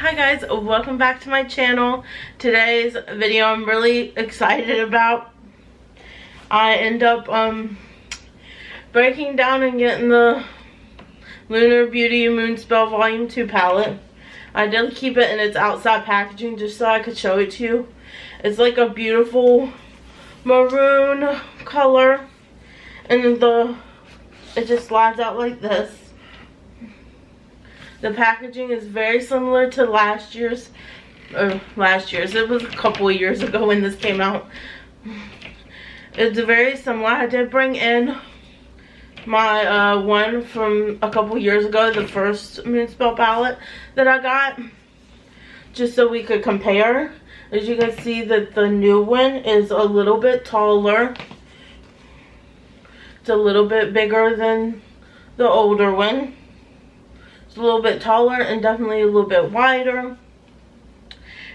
Hi guys, welcome back to my channel. Today's video I'm really excited about. I end up breaking down and getting the Lunar Beauty MoonSpell Volume 2 palette. I did keep it in its outside packaging just so I could show it to you. It's like a beautiful maroon color, and it just slides out like this. The packaging is very similar to last year's. It was a couple of years ago when this came out. It's very similar. I did bring in my one from a couple years ago, the first MoonSpell palette that I got, just so we could compare. As you can see, that the new one is a little bit taller. It's a little bit bigger than the older one. It's a little bit taller and definitely a little bit wider.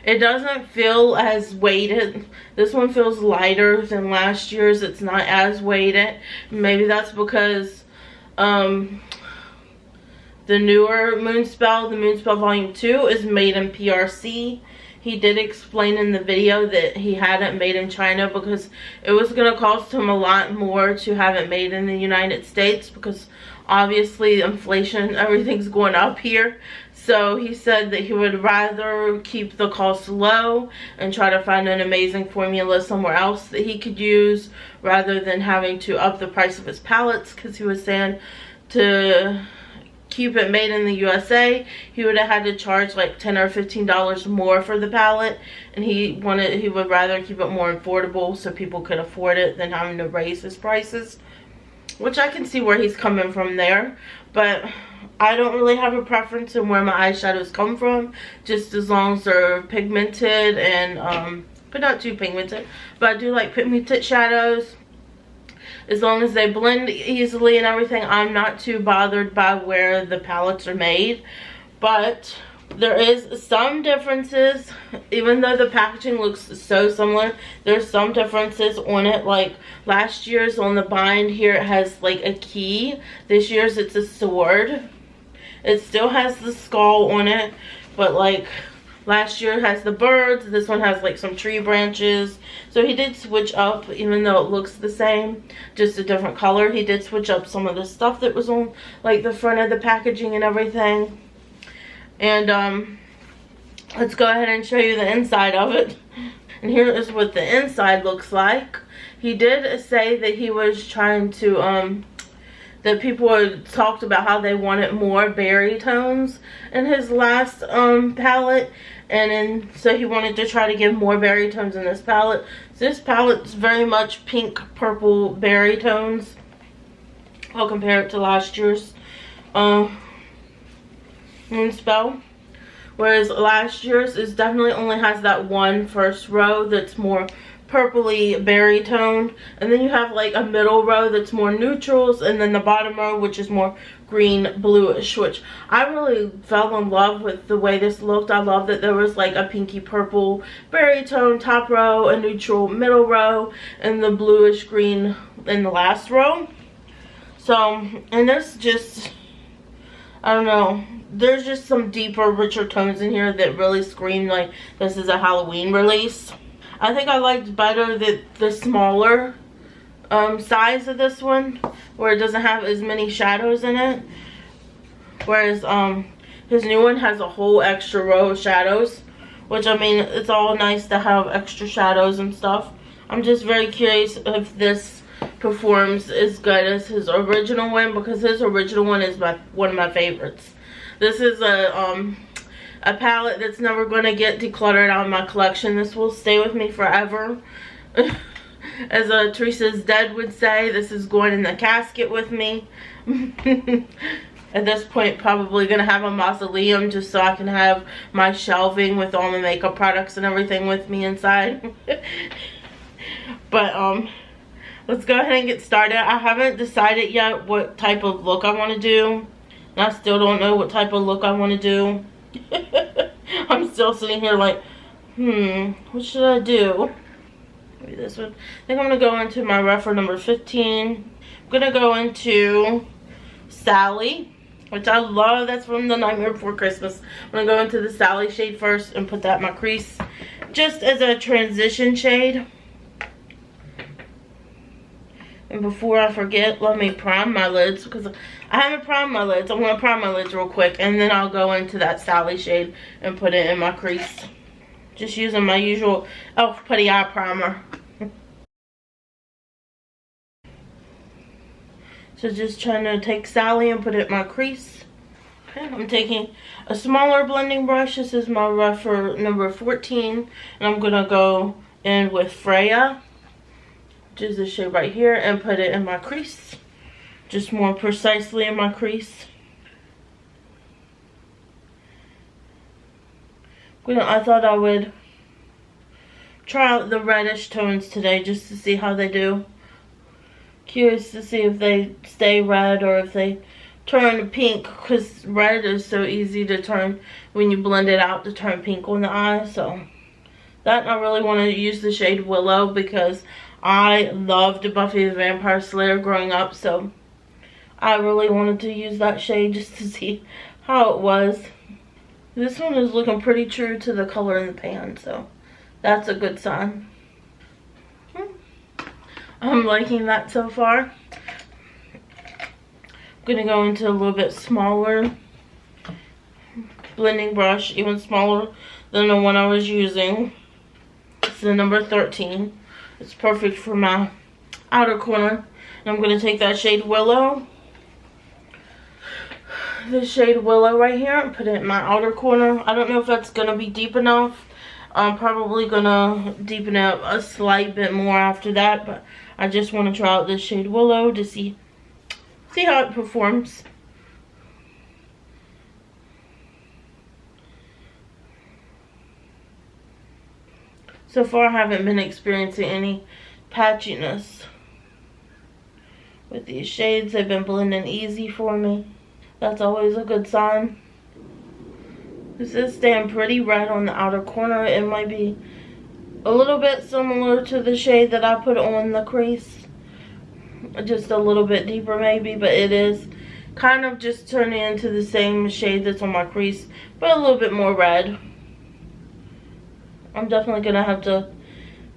It doesn't feel as weighted. This one feels lighter than last year's. It's not as weighted. Maybe that's because the newer MoonSpell, the MoonSpell Volume 2, is made in PRC. He did explain in the video that he had it made in China because it was going to cost him a lot more to have it made in the United States, because obviously inflation, everything's going up here. So he said that he would rather keep the cost low and try to find an amazing formula somewhere else that he could use, rather than having to up the price of his palettes, because he was saying to keep it made in the USA, he would have had to charge like $10 or $15 more for the palette, and he would rather keep it more affordable so people could afford it than having to raise his prices, which I can see where he's coming from there. But I don't really have a preference in where my eyeshadows come from, just as long as they're pigmented and but not too pigmented. But I do like pigmented shadows. As long as they blend easily and everything, I'm not too bothered by where the palettes are made. But there is some differences. Even though the packaging looks so similar, there's some differences on it. Like last year's, on the bind here, it has like a key. This year's, it's a sword. It still has the skull on it, but like last year has the birds. This one has like some tree branches. So he did switch up, even though it looks the same, just a different color. He did switch up some of the stuff that was on like the front of the packaging and everything. And let's go ahead and show you the inside of it. And here is what the inside looks like. He did say that he was trying to that people had talked about how they wanted more berry tones in his last palette, and so he wanted to try to give more berry tones in this palette. So this palette's very much pink, purple berry tones. I'll compare it to last year's MoonSpell. Whereas last year's is definitely only has that one first row that's more purpley berry toned, and then you have like a middle row that's more neutrals, and then the bottom row which is more green bluish, which I really fell in love with the way this looked. I love that there was like a pinky purple berry tone top row, a neutral middle row, and the bluish green in the last row. So, and there's just, I don't know, there's just some deeper, richer tones in here that really scream like this is a Halloween release. I think I liked better the smaller size of this one, where it doesn't have as many shadows in it. Whereas his new one has a whole extra row of shadows, which, I mean, it's all nice to have extra shadows and stuff. I'm just very curious if this performs as good as his original one, because his original one is one of my favorites. This is a palette that's never going to get decluttered out of my collection. This will stay with me forever. As Teresa's dead would say, this is going in the casket with me. At this point, probably going to have a mausoleum just so I can have my shelving with all my makeup products and everything with me inside. But let's go ahead and get started. I haven't decided yet what type of look I want to do. And I still don't know what type of look I want to do. I'm still sitting here like, what should I do? Maybe this one. I think I'm going to go into my reference number 15. I'm going to go into Sally. which I love. That's from The Nightmare Before Christmas. I'm going to go into the Sally shade first and put that in my crease just as a transition shade. And before I forget, let me prime my lids, because I haven't primed my lids. I'm going to prime my lids real quick, and then I'll go into that Sally shade and put it in my crease. Just using my usual e.l.f. Putty Eye Primer. So just trying to take Sally and put it in my crease. Okay, I'm taking a smaller blending brush. This is my rougher number 14. And I'm going to go in with Freya, which is this shade right here, and put it in my crease. Just more precisely in my crease. I thought I would try out the reddish tones today just to see how they do. Curious to see if they stay red or if they turn pink, because red is so easy to turn when you blend it out to turn pink on the eye. So that, I really want to use the shade Willow because I loved Buffy the Vampire Slayer growing up, so I really wanted to use that shade just to see how it was. This one is looking pretty true to the color in the pan, so that's a good sign. I'm liking that so far. I'm going to go into a little bit smaller blending brush, even smaller than the one I was using. It's the number 13. It's perfect for my outer corner. And I'm going to take that shade Willow, this shade Willow right here, and put it in my outer corner. I don't know if that's going to be deep enough. I'm probably going to deepen it up a slight bit more after that, but I just want to try out this shade Willow to see how it performs. So far I haven't been experiencing any patchiness with these shades. They've been blending easy for me. That's always a good sign. This is staying pretty red on the outer corner. It might be a little bit similar to the shade that I put on the crease. Just a little bit deeper maybe, but it is kind of just turning into the same shade that's on my crease, but a little bit more red. I'm definitely going to have to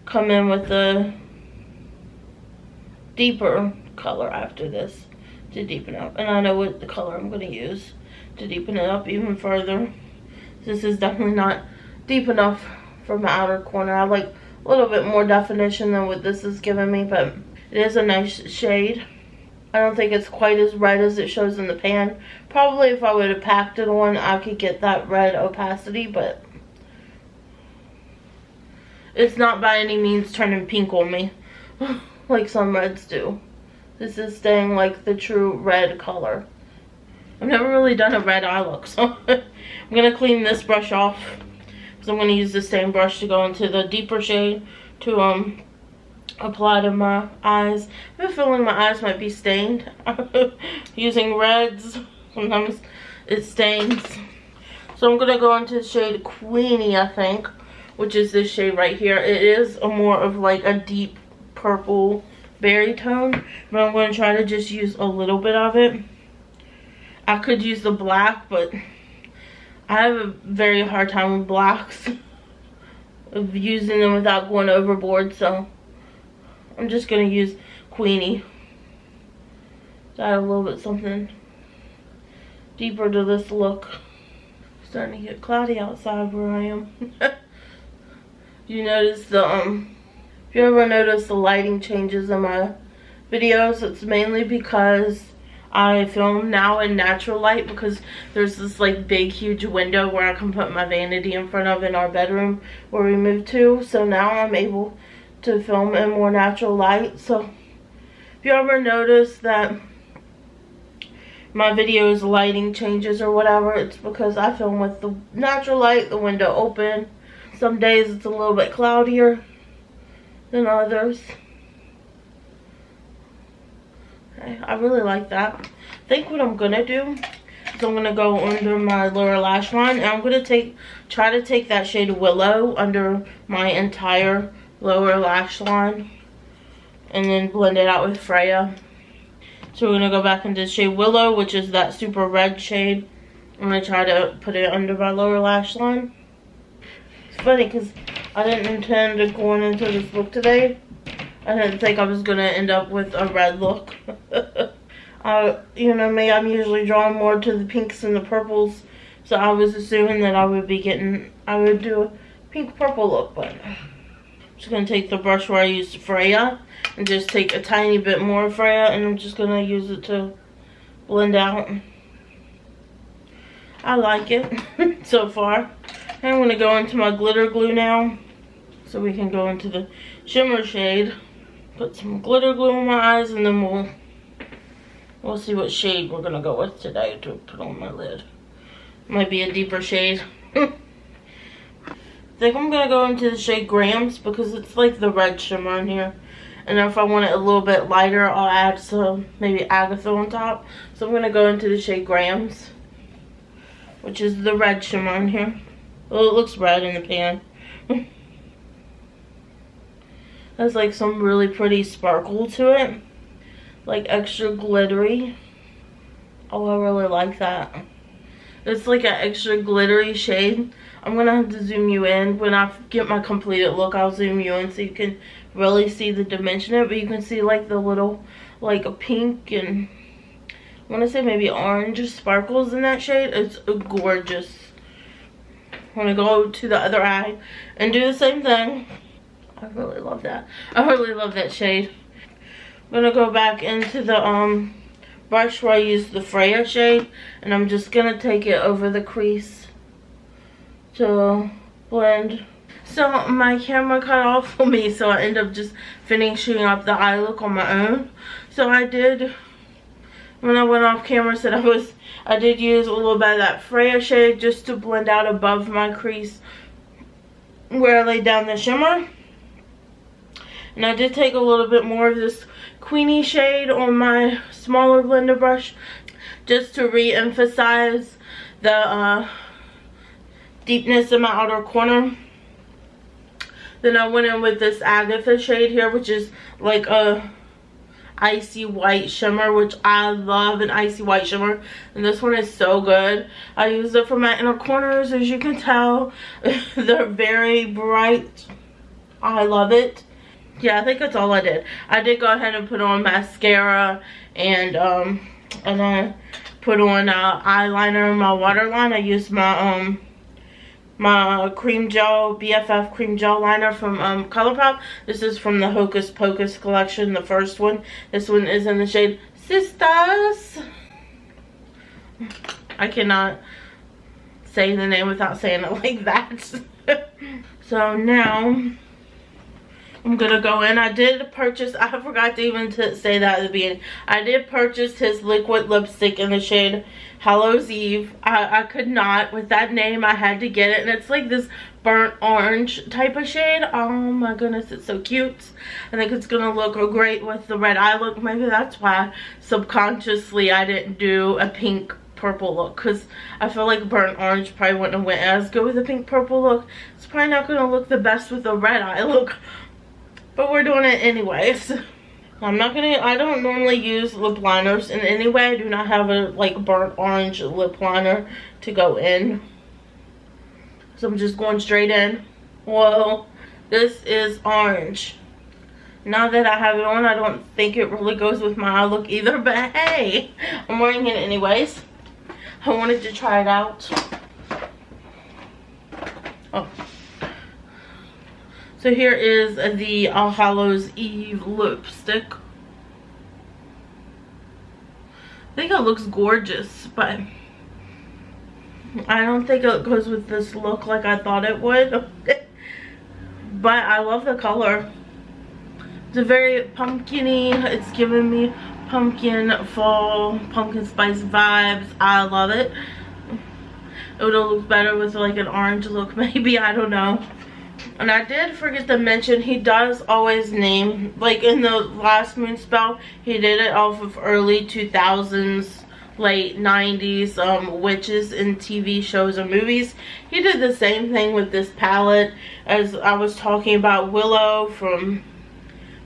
come in with a deeper color after this to deepen up. And I know what the color I'm going to use to deepen it up even further. This is definitely not deep enough for my outer corner. I like a little bit more definition than what this is giving me, but it is a nice shade. I don't think it's quite as red as it shows in the pan. Probably if I would have packed it on, I could get that red opacity, but it's not by any means turning pink on me like some reds do. This is staying like the true red color. I've never really done a red eye look, so I'm going to clean this brush off. So I'm going to use the same brush to go into the deeper shade to apply to my eyes. I have a feeling my eyes might be stained. Using reds, sometimes it stains. So I'm going to go into the shade Queenie, I think, which is this shade right here. It is a more of like a deep purple berry tone, but I'm going to try to just use a little bit of it. I could use the black, but I have a very hard time with blacks, of using them without going overboard, so I'm just going to use Queenie to add a little bit something deeper to this look. It's starting to get cloudy outside where I am. You notice if you ever notice the lighting changes in my videos, it's mainly because I film now in natural light, because there's this like big huge window where I can put my vanity in front of in our bedroom where we moved to. So now I'm able to film in more natural light. So if you ever notice that my videos lighting changes or whatever, it's because I film with the natural light, the window open. Some days it's a little bit cloudier than others. Okay, I really like that. I think what I'm gonna do is I'm gonna go under my lower lash line, and I'm gonna try to take that shade Willow under my entire lower lash line and then blend it out with Freya So we're going to go back into the shade Willow, which is that super red shade. I'm going to try to put it under my lower lash line. It's funny because I didn't intend on going into this look today. I didn't think I was going to end up with a red look. You know me, I'm usually drawn more to the pinks and the purples. So I was assuming that I would do a pink purple look. But I'm just going to take the brush where I used Freya and just take a tiny bit more Freya. And I'm just going to use it to blend out. I like it so far. And I'm going to go into my glitter glue now. So we can go into the shimmer shade. Put some glitter glue on my eyes and then we'll see what shade we're going to go with today to put on my lid. Might be a deeper shade. I think I'm going to go into the shade Grams because it's like the red shimmer in here. And if I want it a little bit lighter, I'll add some maybe Agatha on top. So I'm going to go into the shade Grams, which is the red shimmer in here. Well, it looks red in the pan. Has like some really pretty sparkle to it. Like extra glittery. Oh, I really like that. It's like an extra glittery shade. I'm going to have to zoom you in. When I get my completed look, I'll zoom you in so you can really see the dimension of it. But you can see like the little, like a pink and I want to say maybe orange sparkles in that shade. It's gorgeous. I'm going to go to the other eye and do the same thing. I really love that. I really love that shade. I'm going to go back into the brush where I used the Freya shade. And I'm just going to take it over the crease to blend. So my camera cut off on me. So I ended up just finishing up the eye look on my own. So I did, when I went off camera, said I did use a little bit of that Freya shade just to blend out above my crease where I laid down the shimmer. And I did take a little bit more of this Queenie shade on my smaller blender brush just to re-emphasize the deepness in my outer corner. Then I went in with this Agatha shade here, which is like a icy white shimmer, which I love an icy white shimmer, and this one is so good. I use it for my inner corners. As you can tell, they're very bright. I love it. Yeah, I think that's all I did. I did go ahead and put on mascara and I put on eyeliner in my waterline. I used my my cream gel, BFF cream gel liner from ColourPop. This is from the Hocus Pocus collection, the first one. This one is in the shade Sisters. I cannot say the name without saying it like that. So now I'm gonna go in. I did purchase, I forgot to even say that at the beginning. I did purchase his liquid lipstick in the shade Hallows Eve. I could not, with that name, I had to get it. And it's like this burnt orange type of shade. Oh my goodness, it's so cute. I think it's gonna look great with the red eye look. Maybe that's why subconsciously I didn't do a pink purple look, because I feel like burnt orange probably wouldn't have went as good with a pink purple look. It's probably not gonna look the best with a red eye look. But we're doing it anyways. I don't normally use lip liners in any way. I do not have a like burnt orange lip liner to go in. So I'm just going straight in. Whoa, this is orange. Now that I have it on, I don't think it really goes with my eye look either. But hey, I'm wearing it anyways. I wanted to try it out. Oh. So here is the All Hallows Eve lipstick. I think it looks gorgeous, but I don't think it goes with this look like I thought it would. But I love the color. It's a very pumpkin-y. It's giving me pumpkin fall, pumpkin spice vibes. I love it. It would have looked better with like an orange look maybe, I don't know. And I did forget to mention, he does always name, like in the last MoonSpell, he did it off of early 2000s, late 90s witches in TV shows or movies. He did the same thing with this palette as I was talking about Willow from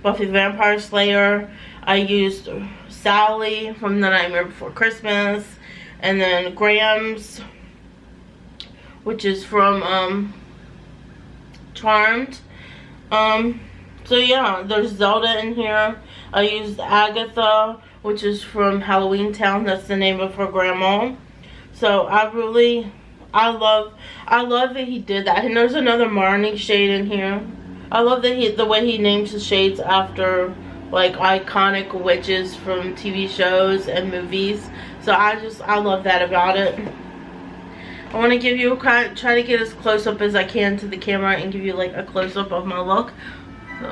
Buffy the Vampire Slayer. I used Sally from The Nightmare Before Christmas, and then Grams, which is from Charmed. So yeah, there's Zelda in here. I used Agatha, which is from Halloween Town. That's the name of her grandma. So I love that he did that. And there's another Marnie shade in here. I love that the way he names the shades after like iconic witches from TV shows and movies. So I love that about it. I want to give you try to get as close up as I can to the camera and give you like a close up of my look. So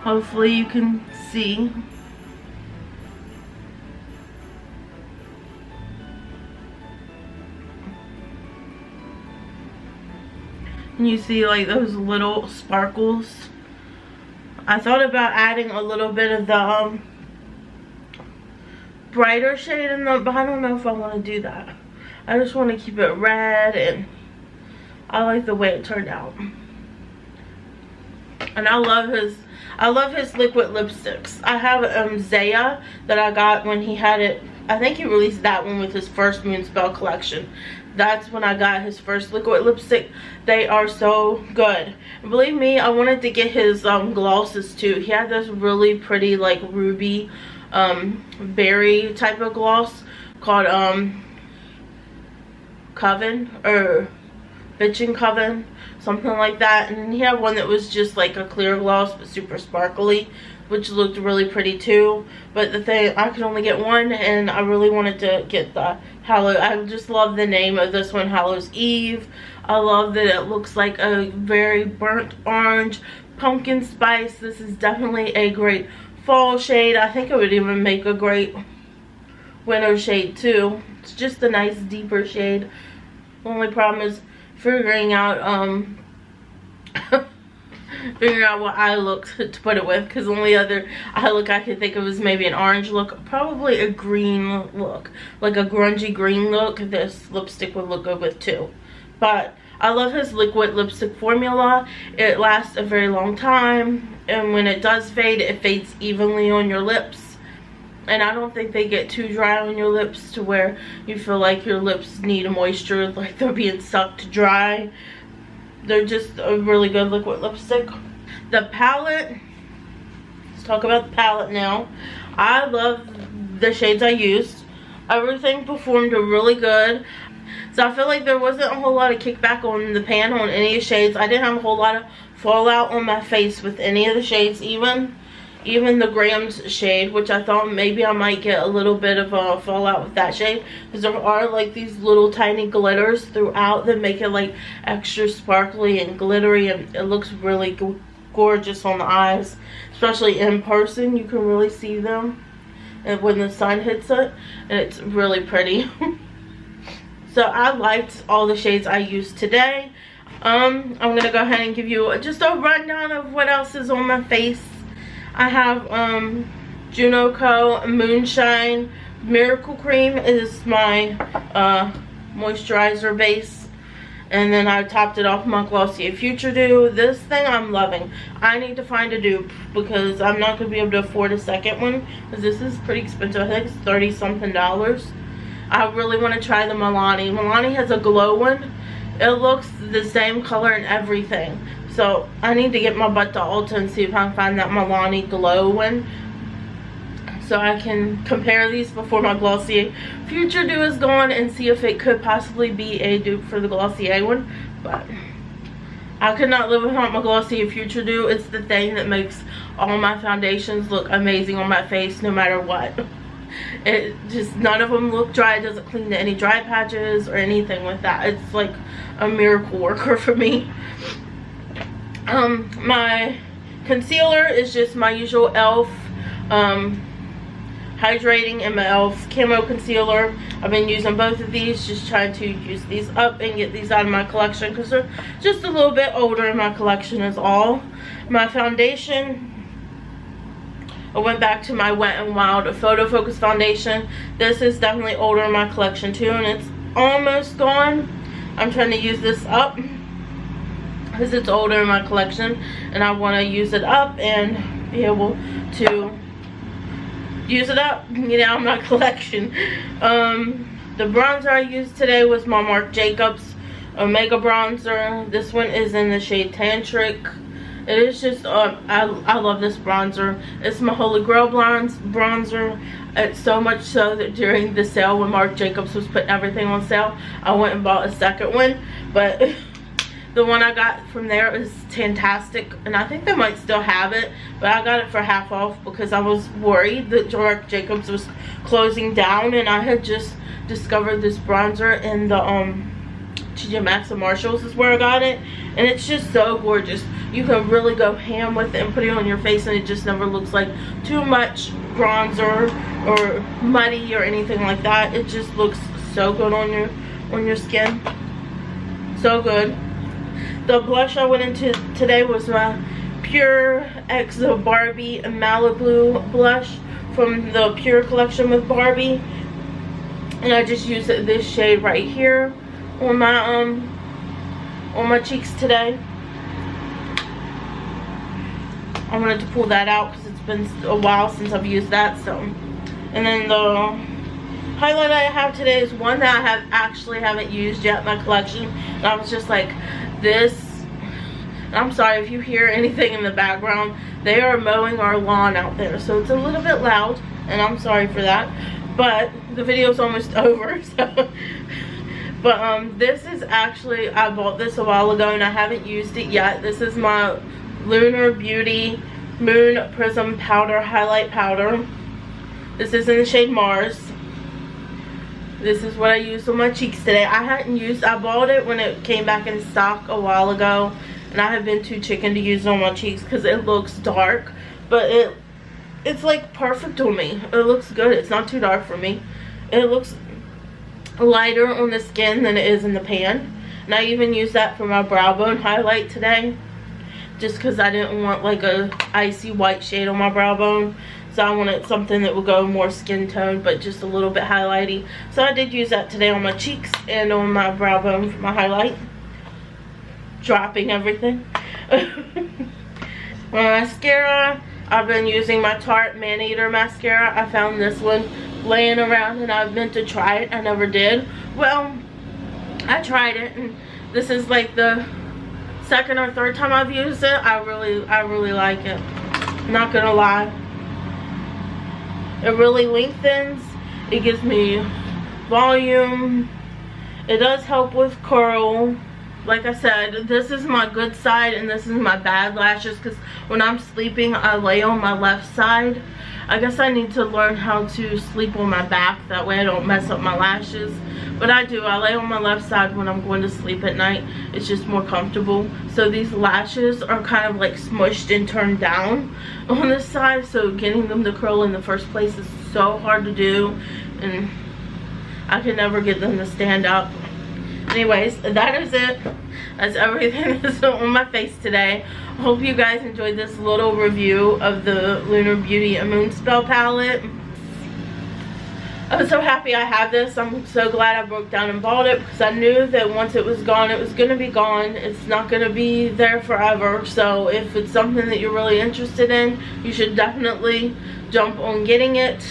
hopefully you can see. And you see like those little sparkles. I thought about adding a little bit of the brighter shade in them, but I don't know if I want to do that. I just want to keep it red, and I like the way it turned out. And I love his liquid lipsticks. I have Zaya that I got when he had it. I think he released that one with his first MoonSpell collection. That's when I got his first liquid lipstick. They are so good. And believe me, I wanted to get his glosses too. He had this really pretty like ruby berry type of gloss called Coven or Bitchin' Coven, something like that. And he had one that was just like a clear gloss but super sparkly, which looked really pretty too. But the thing, I could only get one, and I really wanted to get the I just love the name of this one, Hallows Eve. I love that it looks like a very burnt orange pumpkin spice. This is definitely a great fall shade. I think it would even make a great winter shade too. It's just a nice deeper shade. The only problem is figuring out figuring out what eye look to put it with, because the only other eye look I could think of is maybe an orange look, probably a green look, like a grungy green look. This lipstick would look good with too. But I love his liquid lipstick formula. It lasts a very long time, and when it does fade, it fades evenly on your lips. And I don't think they get too dry on your lips to where you feel like your lips need a moisture, like they're being sucked dry. They're just a really good liquid lipstick. The palette, let's talk about the palette now. I love the shades I used. Everything performed really good. So I feel like there wasn't a whole lot of kickback on the pan on any of the shades. I didn't have a whole lot of fallout on my face with any of the shades, even the Grams shade, which I thought maybe I might get a little bit of a fallout with that shade, because there are like these little tiny glitters throughout that make it like extra sparkly and glittery, and it looks really gorgeous on the eyes, especially in person. You can really see them and when the sun hits it, and it's really pretty. So I liked all the shades I used today. I'm gonna go ahead and give you just a rundown of what else is on my face. I have Junoco Moonshine Miracle Cream is my moisturizer base, and then I topped it off with my Glossier Future Dew. This thing I'm loving. I need to find a dupe because I'm not going to be able to afford a second one, because this is pretty expensive. I think it's $30 something. I really want to try the Milani. Milani has a glow one. It looks the same color and everything. So I need to get my butt to Ulta and see if I can find that Milani glow one, so I can compare these before my Glossier Future Dew is gone, and see if it could possibly be a dupe for the Glossier one. But I could not live without my Glossier Future Dew. It's the thing that makes all my foundations look amazing on my face no matter what. It just, none of them look dry. It doesn't clean any dry patches or anything with that. It's like a miracle worker for me. My concealer is just my usual e.l.f. Hydrating and my e.l.f. Camo Concealer. I've been using both of these, just trying to use these up and get these out of my collection because they're just a little bit older in my collection is all. My foundation, I went back to my Wet n Wild Photo Focus foundation. This is definitely older in my collection too, and it's almost gone. I'm trying to use this up because it's older in my collection, and I want to use it up and be able to use it up, get out of my collection. The bronzer I used today was my Marc Jacobs Omega bronzer. This one is in the shade Tantric. It is just, I love this bronzer. It's my Holy Grail bronzer. It's so much so that during the sale when Marc Jacobs was putting everything on sale, I went and bought a second one. But the one I got from there is fantastic, and I think they might still have it, but I got it for half off because I was worried that Marc Jacobs was closing down, and I had just discovered this bronzer in the TJ Maxx and Marshalls is where I got it, and it's just so gorgeous. You can really go ham with it and put it on your face, and it just never looks like too much bronzer or muddy or anything like that. It just looks so good on your skin, so good. The blush I went into today was my Pure X Barbie Malibu blush from the Pure collection with Barbie, and I just used this shade right here on my cheeks today. I wanted to pull that out because it's been a while since I've used that. So, and then the highlight I have today is one that I haven't used yet in my collection, and I was just like, this, I'm sorry if you hear anything in the background, they are mowing our lawn out there, so it's a little bit loud, and I'm sorry for that, but the video's almost over. So but this is actually, I bought this a while ago and I haven't used it yet. This is my Lunar Beauty Moon Prism Powder Highlight Powder. This is in the shade Mars. This is what I used on my cheeks today. I bought it when it came back in stock a while ago, and I have been too chicken to use it on my cheeks because it looks dark, but it's like perfect on me. It looks good. It's not too dark for me. It looks lighter on the skin than it is in the pan, and I even used that for my brow bone highlight today, just because I didn't want like a icy white shade on my brow bone. So I wanted something that would go more skin tone but just a little bit highlighty. So I did use that today on my cheeks and on my brow bone for my highlight. Dropping everything. My mascara, I've been using my Tarte Maneater mascara. I found this one laying around and I've meant to try it. I never did. Well, I tried it, and this is like the second or third time I've used it. I really like it. Not gonna lie. It really lengthens. It gives me volume. It does help with curl. Like I said, this is my good side and this is my bad lashes, because when I'm sleeping I lay on my left side. I guess I need to learn how to sleep on my back, that way I don't mess up my lashes. But I do. I lay on my left side when I'm going to sleep at night. It's just more comfortable. So these lashes are kind of like smushed and turned down on this side. So getting them to curl in the first place is so hard to do. And I can never get them to stand up. Anyways, that is it. That's everything that's on my face today. I hope you guys enjoyed this little review of the Lunar Beauty MoonSpell palette. I'm so happy I have this. I'm so glad I broke down and bought it, because I knew that once it was gone, it was going to be gone. It's not going to be there forever. So if it's something that you're really interested in, you should definitely jump on getting it.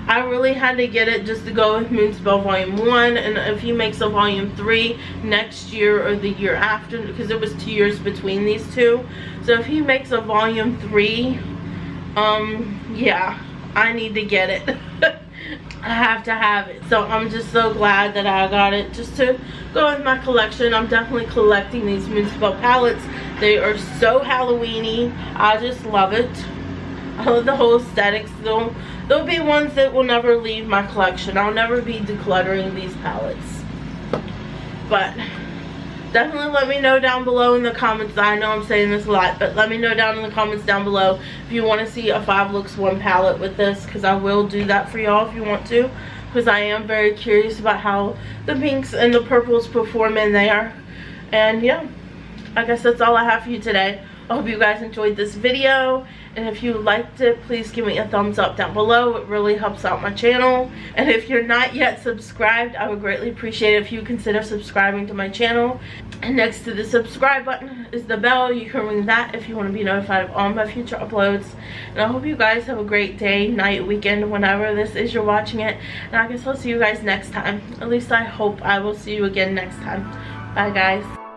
I really had to get it just to go with MoonSpell Volume 1, and if he makes a Volume 3 next year or the year after, because it was 2 years between these two. So if he makes a Volume 3, yeah, I need to get it. I have to have it. So I'm just so glad that I got it just to go with my collection. I'm definitely collecting these MoonSpell palettes. They are so Halloween-y. I just love it. I love the whole aesthetics. There'll be ones that will never leave my collection. I'll never be decluttering these palettes. But definitely let me know down below in the comments. I know I'm saying this a lot, but let me know down in the comments down below if you want to see a 5 looks 1 palette with this, because I will do that for y'all if you want to, because I am very curious about how the pinks and the purples perform in there. And yeah, I guess that's all I have for you today. I hope you guys enjoyed this video, And if you liked it, please give me a thumbs up down below. It really helps out my channel. And if you're not yet subscribed, I would greatly appreciate it if you consider subscribing to my channel. And next to the subscribe button is the bell. You can ring that if you want to be notified of all my future uploads. And I hope you guys have a great day, night, weekend, whenever this is you're watching it. And I guess I'll see you guys next time. At least I hope I will see you again next time. Bye guys.